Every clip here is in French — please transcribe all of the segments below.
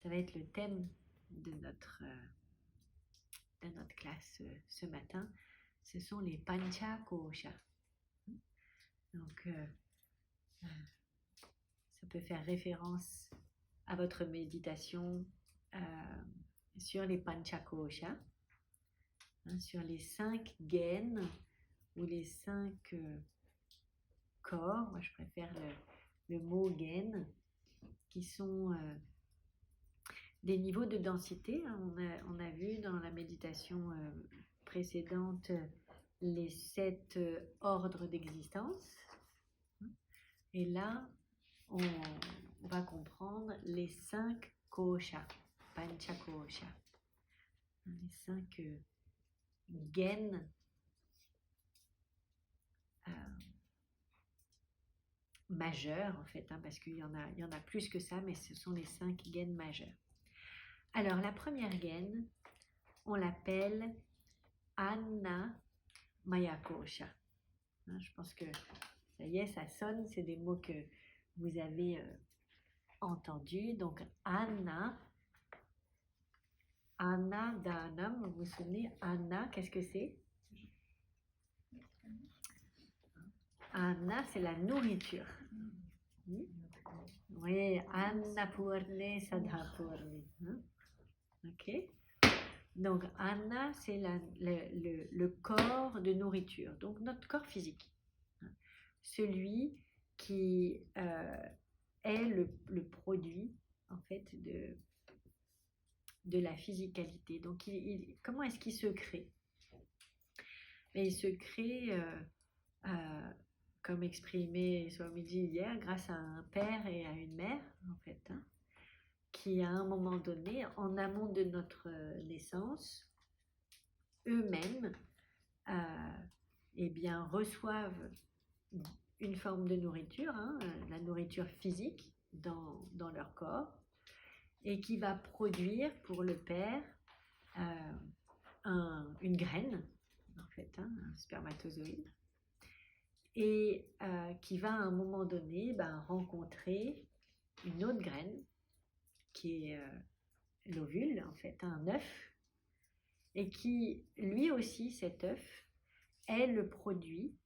Ça va être le thème de notre classe ce matin. Ce sont les Pancha-kosha. Donc, ça peut faire référence à votre méditation sur les Pancha-kosha, sur les 5 gaines ou les 5 corps. Moi, je préfère le mot gaine, qui sont des niveaux de densité. On a vu dans la méditation précédente les 7 ordres d'existence. Et là, on va comprendre les 5 koshas, pancha kosha, les 5 gaines majeures en fait, parce qu'il y en a plus que ça, mais ce sont les 5 gaines majeures. Alors la première gaine, on l'appelle Anna Maya Kosha. Je pense que ça y est, ça sonne, c'est des mots que vous avez entendus. Donc Anna Danam, vous vous souvenez, Anna, qu'est-ce que c'est? Anna, c'est la nourriture. Oui, Annapurne Sadhapurne. Ok. Donc Anna, c'est le corps de nourriture, donc notre corps physique. Celui qui est le produit, en fait, de la physicalité. Donc, comment est-ce qu'il se crée? Mais il se crée, comme exprimé Swamiji hier, grâce à un père et à une mère, en fait, qui, à un moment donné, en amont de notre naissance, eux-mêmes, eh bien, reçoivent une forme de nourriture, la nourriture physique dans leur corps, et qui va produire pour le père une graine, en fait, un spermatozoïde, et qui va à un moment donné rencontrer une autre graine, qui est l'ovule, en fait, un œuf, et qui, lui aussi, cet œuf, est le produit,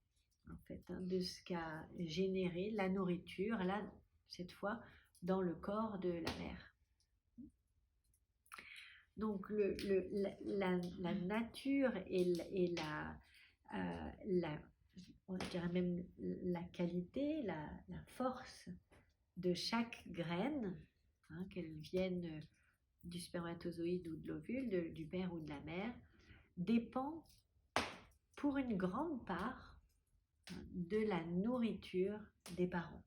en fait, de ce qu'a généré la nourriture, là, cette fois, dans le corps de la mère. Donc, la nature et on dirait même la qualité, la force de chaque graine, qu'elle vienne du spermatozoïde ou de l'ovule, du père ou de la mère, dépend pour une grande part de la nourriture des parents.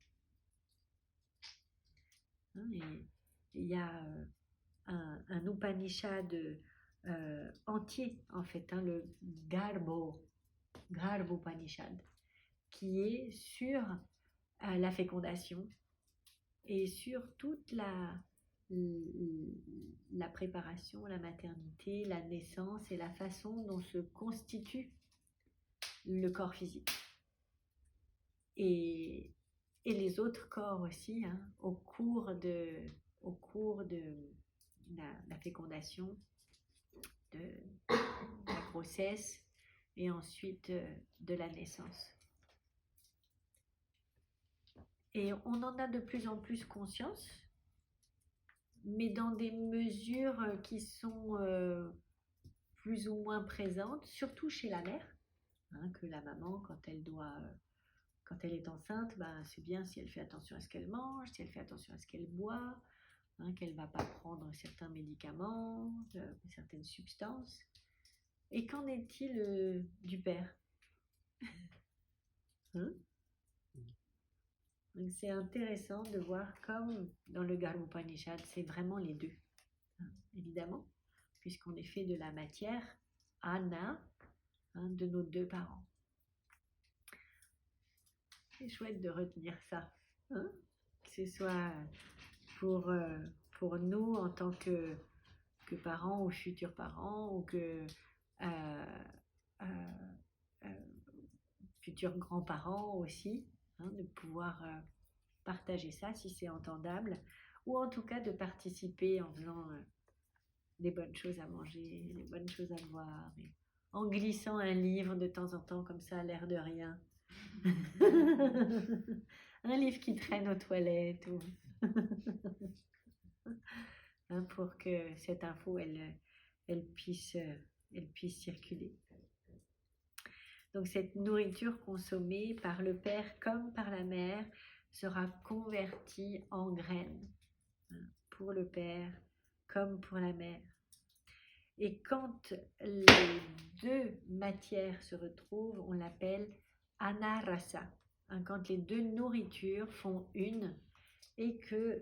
Et il y a un Upanishad entier, en fait, le Garbho Upanishad, qui est sur la fécondation et sur toute la préparation, la maternité, la naissance et la façon dont se constitue le corps physique. Et les autres corps aussi, au cours de la fécondation, de la grossesse et ensuite de la naissance. Et on en a de plus en plus conscience, mais dans des mesures qui sont plus ou moins présentes, surtout chez la mère, que la maman, quand elle est enceinte, c'est bien si elle fait attention à ce qu'elle mange, si elle fait attention à ce qu'elle boit, qu'elle ne va pas prendre certains médicaments, certaines substances. Et qu'en est-il du père? Donc c'est intéressant de voir comme dans le Garbho Upanishad, c'est vraiment les deux, évidemment, puisqu'on est fait de la matière, Anna, de nos deux parents. C'est chouette de retenir ça, que ce soit pour nous en tant que parents ou futurs parents, ou que futurs grands-parents aussi, de pouvoir partager ça si c'est entendable, ou en tout cas de participer en faisant des bonnes choses à manger, des bonnes choses à boire, et en glissant un livre de temps en temps comme ça à l'air de rien. Un livre qui traîne aux toilettes ou hein, pour que cette info elle puisse circuler. Donc cette nourriture consommée par le père comme par la mère sera convertie en graines, hein, pour le père comme pour la mère. Et quand les deux matières se retrouvent, on l'appelle anarasa, hein, quand les deux nourritures font une et que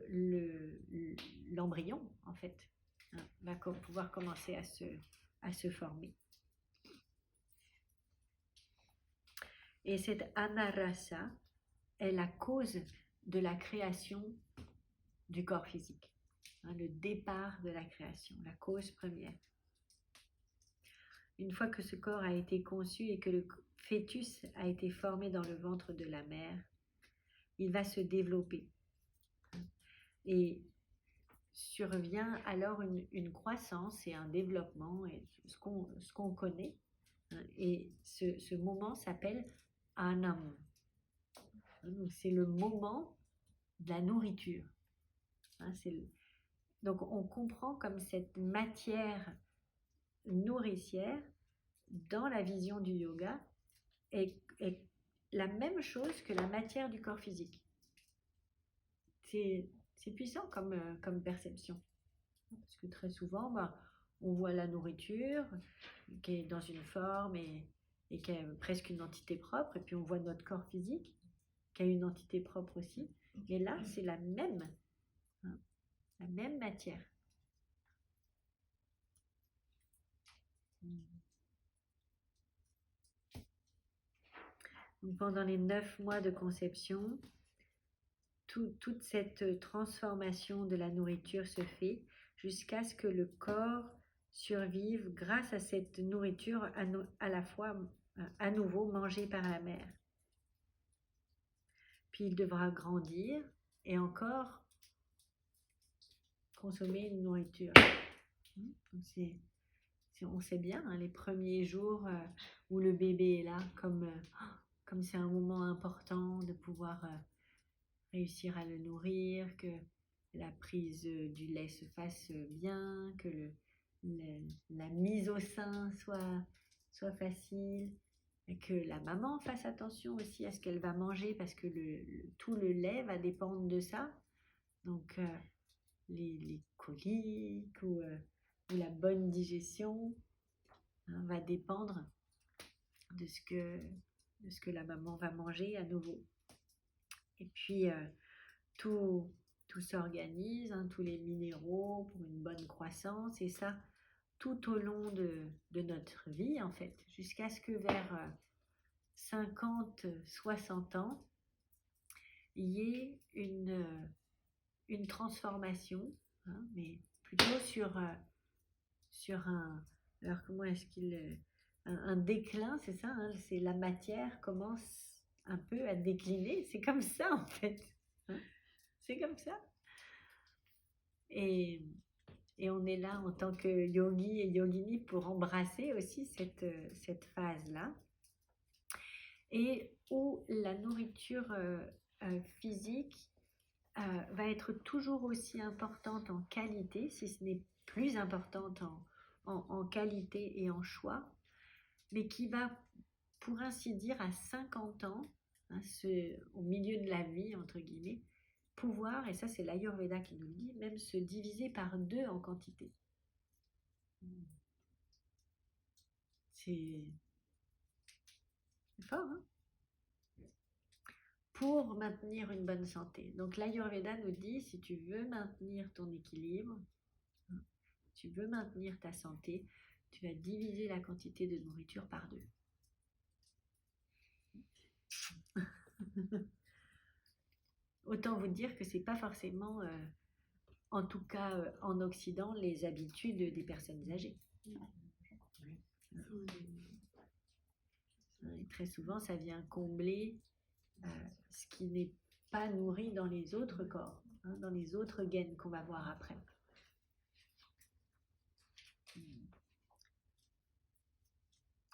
l'embryon, en fait, hein, va pouvoir commencer à se former. Et cette anarasa est la cause de la création du corps physique, hein, le départ de la création, la cause première. Une fois que ce corps a été conçu et que le fœtus a été formé dans le ventre de la mère, il va se développer. Et survient alors une croissance et un développement, et ce qu'on connaît. Hein, et ce moment s'appelle anam. Donc c'est le moment de la nourriture. Hein, donc on comprend comme cette matière nourricière dans la vision du yoga est la même chose que la matière du corps physique. C'est puissant comme perception. Parce que très souvent, on voit la nourriture qui est dans une forme et qui a presque une entité propre, et puis on voit notre corps physique qui a une entité propre aussi. Mais là, c'est la même, hein, la même matière. Donc, pendant les 9 mois de conception, toute cette transformation de la nourriture se fait jusqu'à ce que le corps survive grâce à cette nourriture à la fois à nouveau mangée par la mère. Puis il devra grandir et encore consommer une nourriture. Donc on sait bien, hein, les premiers jours où le bébé est là, comme c'est un moment important de pouvoir réussir à le nourrir, que la prise du lait se fasse bien, que la mise au sein soit facile, et que la maman fasse attention aussi à ce qu'elle va manger, parce que tout le lait va dépendre de ça. Donc les coliques ou la bonne digestion, hein, va dépendre de ce que la maman va manger à nouveau. Et puis tout s'organise, hein, tous les minéraux pour une bonne croissance, et ça tout au long de notre vie en fait, jusqu'à ce que vers 50-60 ans, il y ait une transformation, hein, mais plutôt sur alors comment est-ce un déclin, c'est ça, hein, c'est la matière commence un peu à décliner, c'est comme ça en fait, hein, c'est comme ça. Et on est là en tant que yogi et yogini pour embrasser aussi cette phase-là, et où la nourriture physique va être toujours aussi importante en qualité, si ce n'est plus importante en qualité et en choix, mais qui va, pour ainsi dire, à 50 ans, hein, au milieu de la vie, entre guillemets, pouvoir, et ça c'est l'Ayurveda qui nous le dit, même se diviser par 2 en quantité. C'est fort, hein? Pour maintenir une bonne santé. Donc l'Ayurveda nous dit, si tu veux maintenir ton équilibre, tu veux maintenir ta santé, tu vas diviser la quantité de nourriture par 2. Autant vous dire que c'est pas forcément, en tout cas en Occident, les habitudes des personnes âgées. Et très souvent, ça vient combler ce qui n'est pas nourri dans les autres corps. hein, dans les autres gaines qu'on va voir après.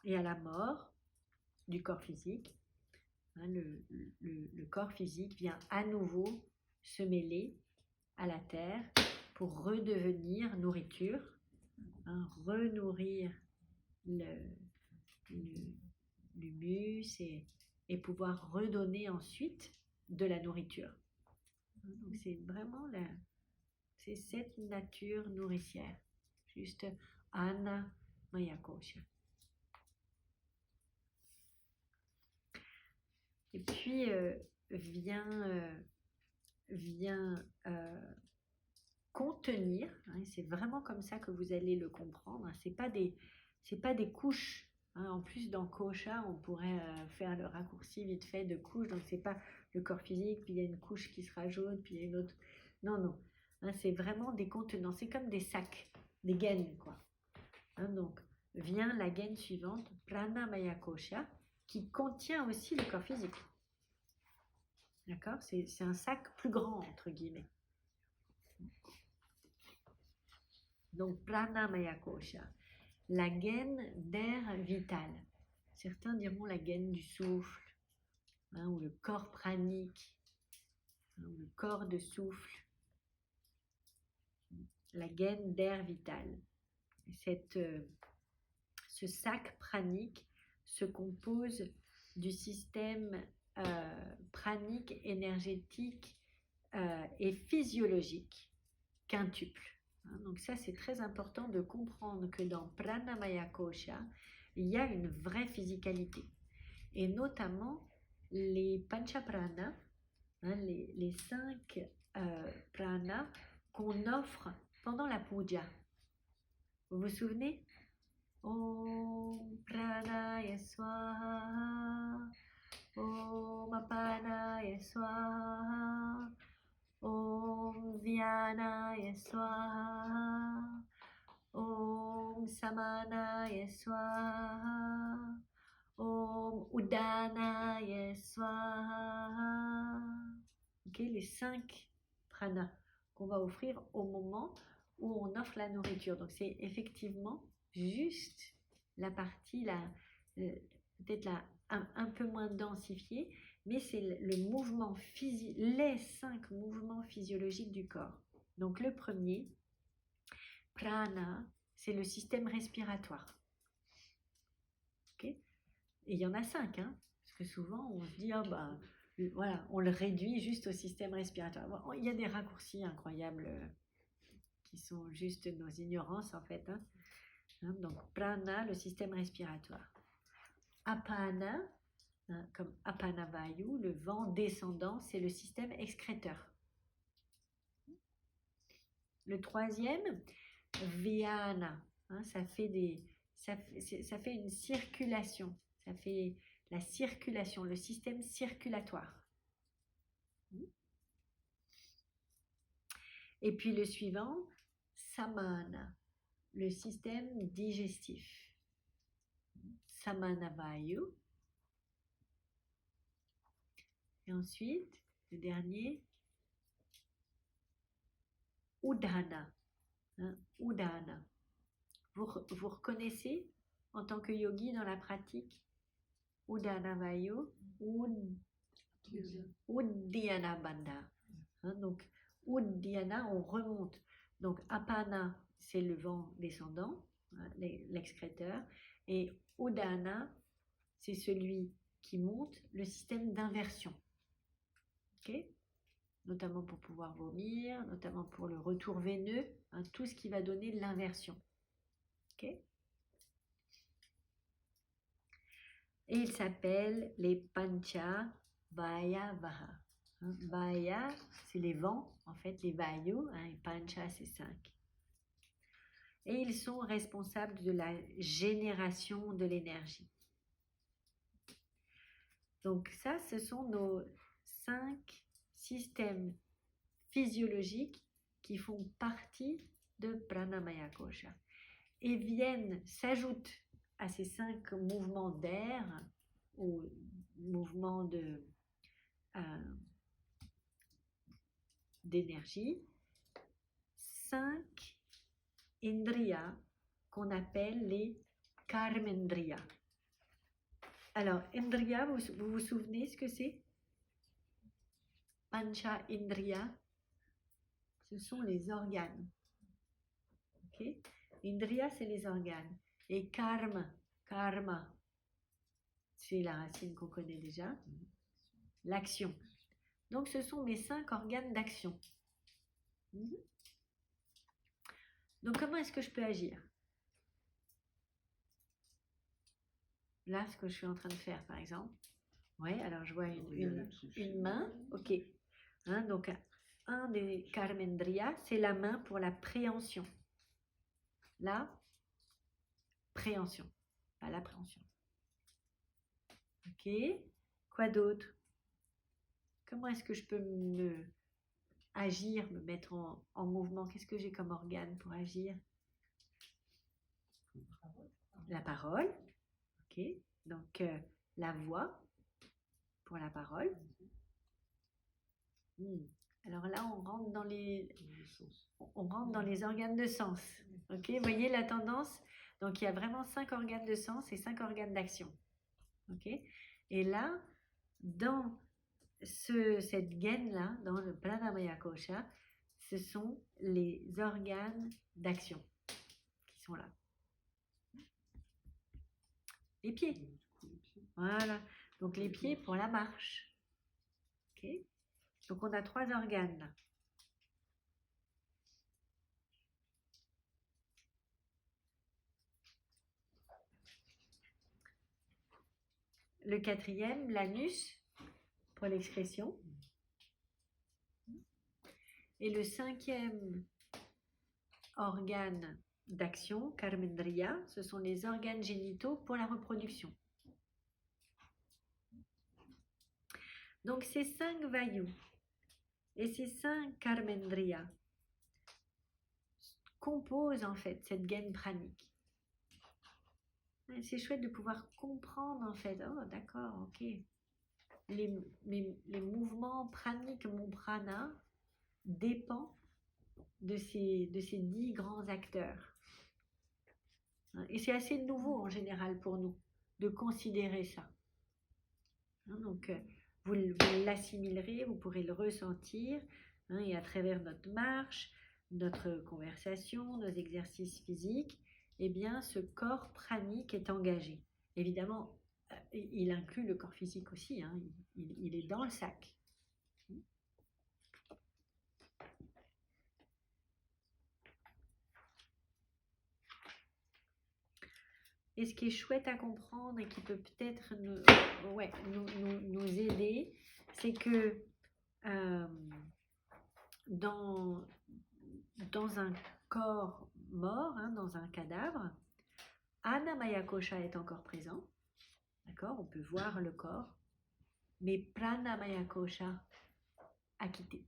Et à la mort du corps physique, hein, le corps physique vient à nouveau se mêler à la terre pour redevenir nourriture, hein, renourrir l'humus et pouvoir redonner ensuite de la nourriture. Donc c'est vraiment c'est cette nature nourricière, juste Anna Maya Kosha. Et puis vient contenir, hein, c'est vraiment comme ça que vous allez le comprendre, hein, c'est pas des couches, hein, en plus dans Kosha on pourrait faire le raccourci vite fait de couches, donc c'est pas le corps physique, puis il y a une couche qui sera jaune, puis il y a une autre, non, hein, c'est vraiment des contenants, c'est comme des sacs, des gaines quoi, hein, donc vient la gaine suivante, Pranamaya Kosha, qui contient aussi le corps physique. D'accord, c'est un sac plus grand, entre guillemets. Donc, Pranamaya Kosha, la gaine d'air vital. Certains diront la gaine du souffle, hein, ou le corps pranique, hein, ou le corps de souffle. La gaine d'air vital. Ce sac pranique se compose du système pranique, énergétique et physiologique quintuple. Donc ça, c'est très important de comprendre que dans Pranamaya Kosha, il y a une vraie physicalité. Et notamment les Panchaprana, hein, les 5 pranas qu'on offre pendant la puja. Vous vous souvenez? Om Pranaya Swaha, Om Apanaya Swaha, Om Vyanaya Swaha, Om Samanaya Swaha, Om Udanaya Swaha. Ok, les 5 pranas qu'on va offrir au moment où on offre la nourriture. Donc c'est effectivement juste la partie peut-être un peu moins densifiée, mais c'est le mouvement physique, les 5 mouvements physiologiques du corps. Donc le premier, prana, c'est le système respiratoire. Okay, et il y en a 5, hein, parce que souvent on se dit, voilà, on le réduit juste au système respiratoire. Bon, il y a des raccourcis incroyables qui sont juste nos ignorances en fait. Hein. Donc prana, le système respiratoire. Apana, hein, comme apanavayu, le vent descendant, c'est le système excréteur. Le troisième, vyana, hein, ça fait une circulation, ça fait la circulation, le système circulatoire. Et puis le suivant, samana, le système digestif. Samanavayu. Et ensuite, le dernier, udana. Hein, udana. Vous reconnaissez en tant que yogi dans la pratique Udanavayu, Uddiyana Bandha. Hein, donc, Uddiyana, on remonte. Donc, Apana, c'est le vent descendant, hein, l'excréteur. Et Udana, c'est celui qui monte, le système d'inversion. Ok, notamment pour pouvoir vomir, notamment pour le retour veineux, hein, tout ce qui va donner l'inversion. Ok. Et il s'appelle les Pancha Vayavaha. Hein, Vaya, c'est les vents, en fait, les Vayu, hein, et Pancha, c'est 5. Et ils sont responsables de la génération de l'énergie. Donc ça, ce sont nos 5 systèmes physiologiques qui font partie de Pranamaya Kosha et s'ajoutent à ces 5 mouvements d'air ou mouvements d'énergie, 5 indriyas qu'on appelle les karmendriyas. Alors, indriya, vous souvenez ce que c'est? Pancha indriya, ce sont les organes. Ok? Indriya, c'est les organes. Et karma, c'est la racine qu'on connaît déjà. L'action. Donc, ce sont mes 5 organes d'action. Donc, comment est-ce que je peux agir? Là, ce que je suis en train de faire, par exemple. Oui, alors je vois une main. Ok. Hein, donc, un des karmendriyas, c'est la main pour la préhension. La préhension, pas l'appréhension. Ok. Quoi d'autre? Comment est-ce que je peux agir, me mettre en mouvement? Qu'est-ce que j'ai comme organe pour agir? La parole. Ok. Donc, la voix pour la parole. Alors là, on rentre dans les organes de sens. Ok, vous voyez la tendance? Donc, il y a vraiment 5 organes de sens et 5 organes d'action. Ok, et là, dans cette gaine-là, dans le Pranamaya Kosha, ce sont les organes d'action qui sont là. Les pieds. Voilà. Donc, les pieds pour la marche. Ok. Donc, on a 3 organes là. Le 4e, l'anus pour l'excrétion. Et le 5e organe d'action, karmendriya, ce sont les organes génitaux pour la reproduction. Donc, ces 5 vayus et ces 5 karmendriya composent en fait cette gaine pranique. C'est chouette de pouvoir comprendre en fait. Oh, d'accord, ok. Les mouvements praniques, mon prana, dépend de ces 10 grands acteurs. Et c'est assez nouveau en général pour nous de considérer ça. Donc, vous l'assimilerez, vous pourrez le ressentir, et à travers notre marche, notre conversation, nos exercices physiques, eh bien, ce corps pranique est engagé. Évidemment, il inclut le corps physique aussi, il est dans le sac. Et ce qui est chouette à comprendre et qui peut peut-être nous aider, c'est que dans un corps mort, dans un cadavre, Annamaya Kosha est encore présent. D'accord? On peut voir le corps, mais Pranamaya Kosha a quitté.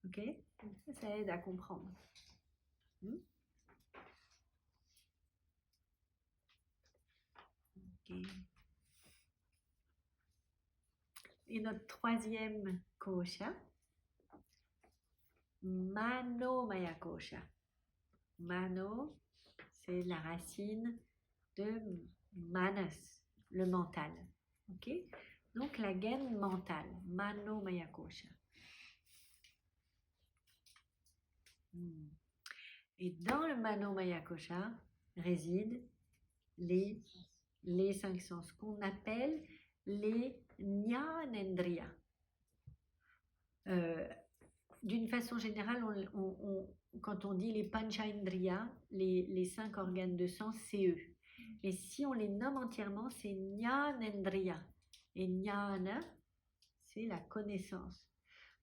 Ok? Ça aide à comprendre. Okay. Et notre 3e kosha, Manomaya Kosha. Mano, c'est la racine de manas, le mental. Ok? Donc la gaine mentale, Manomaya Kosha. Et dans le Manomaya Kosha résident les 5 sens qu'on appelle les Jnanendriya. D'une façon générale, quand on dit les Panchaindriya, les 5 organes de sens, c'est eux. Mais si on les nomme entièrement, c'est Jnanendriya. Et Jnana, c'est la connaissance.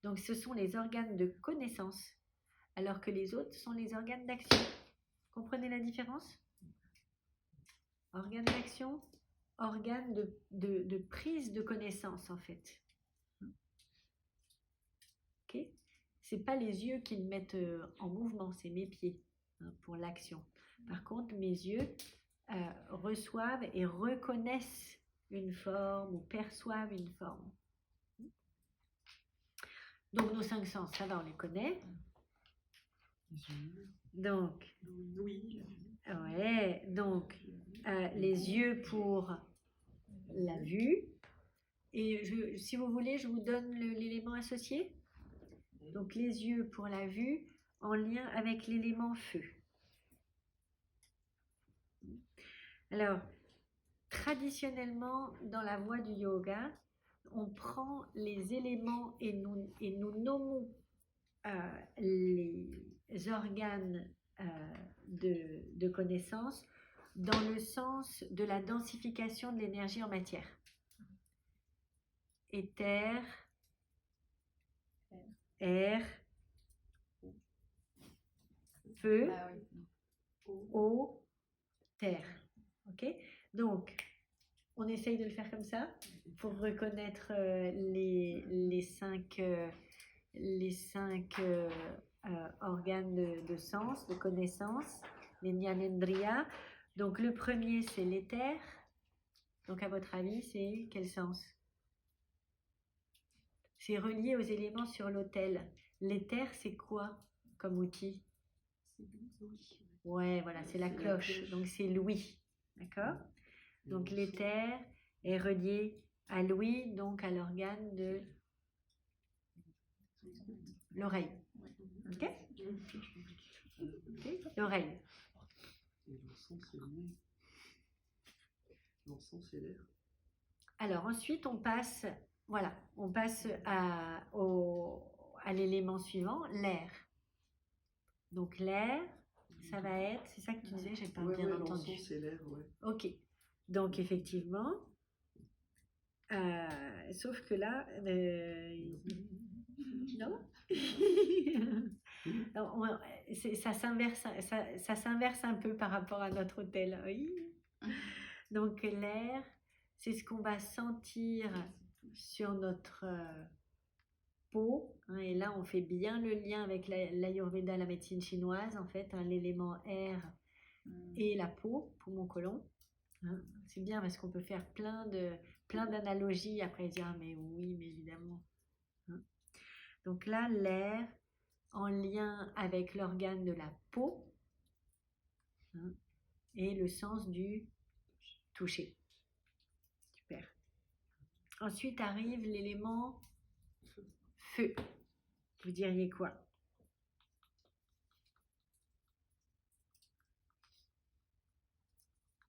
Donc ce sont les organes de connaissance, alors que les autres sont les organes d'action. Comprenez la différence? Organe d'action, organe de prise de connaissance en fait. Ok? C'est pas les yeux qui me mettent en mouvement, c'est mes pieds pour l'action. Par contre, mes yeux reçoivent et reconnaissent une forme ou perçoivent une forme. Donc nos 5 sens, ça va, on les connaît. Donc, Oui. ouais, donc les yeux pour la vue. Et si vous voulez, je vous donne l'élément associé. Donc les yeux pour la vue en lien avec l'élément feu. Alors, traditionnellement, dans la voie du yoga, on prend les éléments et nous nommons les organes de connaissance dans le sens de la densification de l'énergie en matière. Éther, air, feu, eau, terre. Ok? Donc, on essaye de le faire comme ça pour reconnaître les cinq organes de sens, de connaissance, les Jnanendriya. Donc, le premier, c'est l'éther. Donc, à votre avis, c'est quel sens? C'est relié aux éléments sur l'autel. L'éther, c'est quoi comme outil? Ouais, voilà, c'est la cloche. Donc, c'est l'ouïe. D'accord? Donc, l'éther est relié à l'ouïe, donc à l'organe de l'oreille. Ok? Okay? L'oreille. Et l'encens, c'est le nez. L'encens, c'est l'air. Alors, ensuite, on passe à l'élément suivant, l'air. Donc, l'air, ça va être, c'est ça que tu disais, j'ai pas bien entendu. L'encens, c'est l'air, ouais. Ok. Donc, effectivement, sauf que là, non? Ça s'inverse un peu par rapport à notre hôtel. Oui. Donc l'air, c'est ce qu'on va sentir sur notre peau. Hein, et là, on fait bien le lien avec l'Ayurveda, la médecine chinoise, en fait, hein, l'élément air et la peau, poumon côlon. Hein, c'est bien parce qu'on peut faire plein d'analogies. Après, dire, ah, mais oui, mais évidemment. Hein. Donc là, l'air en lien avec l'organe de la peau, hein, et le sens du toucher. Super. Ensuite arrive l'élément feu. Vous diriez quoi?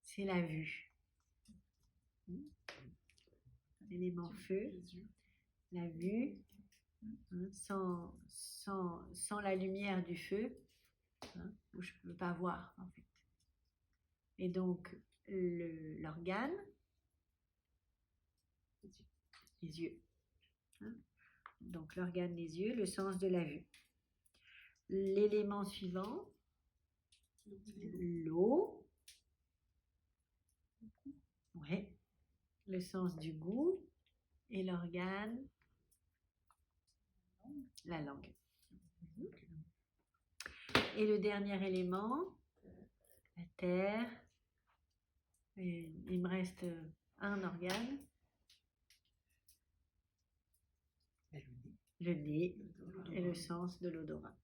C'est la vue. L'élément feu, la vue, hein, sans la lumière du feu, hein, je ne peux pas voir en fait. Et donc l'organe, les yeux. Hein. Donc l'organe des yeux, le sens de la vue. L'élément suivant, l'eau. Ouais. Le sens du goût et l'organe, la langue. Et le dernier élément, la terre. Et il me reste un organe. Le nez et le sens de l'odorat.